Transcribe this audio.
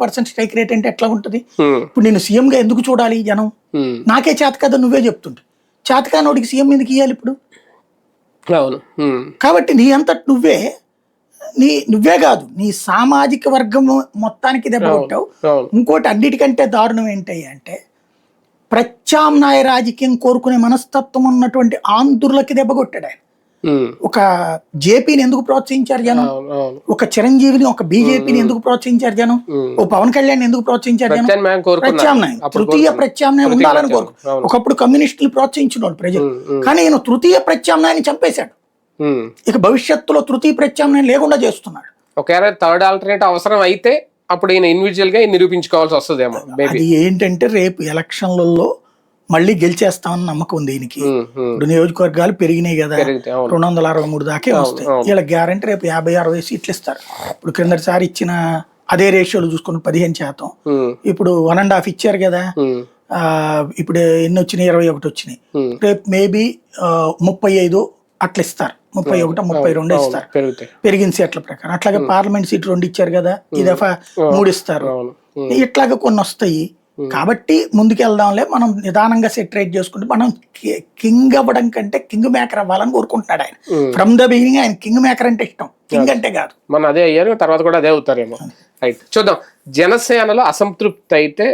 100% strike rate అంటే ఎట్లా ఉంటుంది? ఇప్పుడు నేను సీఎం గా ఎందుకు చూడాలి జనం? నాకే చేత కదా నువ్వే చెప్తుంటే, చేతకానోడికి సీఎం ఎందుకు ఇవ్వాలి ఇప్పుడు? కాబట్టి నీ అంతటి నువ్వే కాదు, నీ సామాజిక వర్గం మొత్తానికి దెబ్బ కొట్టావు. ఇంకోటి అన్నిటికంటే దారుణం ఏంటి అంటే, ప్రత్యామ్నాయ రాజకీయం కోరుకునే మనస్తత్వం ఉన్నటువంటి ఆంధ్రులకి దెబ్బ కొట్టాడు ఆయన. ఒక జేపీని ఎందుకు ప్రోత్సహించారు జనం? ఒక చిరంజీవిని, ఒక బీజేపీని ఎందుకు ప్రోత్సహించారు జనం? ఓ పవన్ కళ్యాణ్ ఎందుకు ప్రోత్సహించారు జనం? ప్రత్యామ్నాయం, తృతీయ ప్రత్యామ్నాయం ఉండాలని కోరుకు. ఒకప్పుడు కమ్యూనిస్టులు ప్రోత్సహించిన వాళ్ళు ప్రజలు, కానీ ఈయన తృతీయ ప్రత్యామ్నాయాన్ని చంపేశాడు. ఇక భవిష్యత్తులో తృతీయ ప్రత్యామ్నాయం లేకుండా చేస్తున్నాడు. ఒకవేళ థర్డ్ ఆల్టర్నేట్ అవసరం అయితే అప్పుడు ఈయన ఇండివిజువల్ గా నిరూపించుకోవాల్సి వస్తుందేమో. అది ఏంటంటే రేపు ఎలక్షన్లలో మళ్ళీ గెలిచేస్తామని నమ్మకం ఉంది ఈయనకి. ఇప్పుడు నియోజకవర్గాలు పెరిగినాయి కదా, 263 దాకే వస్తాయి. వీళ్ళ గ్యారంటీ రేపు 50-60 సీట్లు ఇస్తారు. ఇప్పుడు క్రిందటిసారి ఇచ్చిన అదే రేషియోలు చూసుకుని 15%, ఇప్పుడు 1.5 ఇచ్చారు కదా, ఇప్పుడు ఎన్ని వచ్చినాయి? 21 వచ్చినాయి. రేపు మేబీ 35 అట్లా ఇస్తారు, 31, 32 ఇస్తారు పెరిగిన సీట్ల ప్రకారం. అట్లాగే పార్లమెంట్ సీట్ 2 ఇచ్చారు కదా, ఈ దఫా 3 ఇస్తారు. ఇట్లాగా కొన్ని వస్తాయి. కాబట్టి ముందుకెళ్దాంలే, మనం నిదానంగా సెటరేట్ చేసుకుంటే, మనం కింగ్ అవ్వడం కంటే కింగ్ మేకర్ అవ్వాలని కోరుకుంటున్నాడు ఆయన. ఫ్రమ్ ద బిగినింగ్ ఆయన కింగ్ మేకర్ అంటే ఇష్టం, కింగ్ అంటే కాదు. మన అదే అయ్యారు, తర్వాత కూడా అదే అవుతారేమో. రైట్, చూద్దాం. జనసేనలో అసంతృప్తి అయితే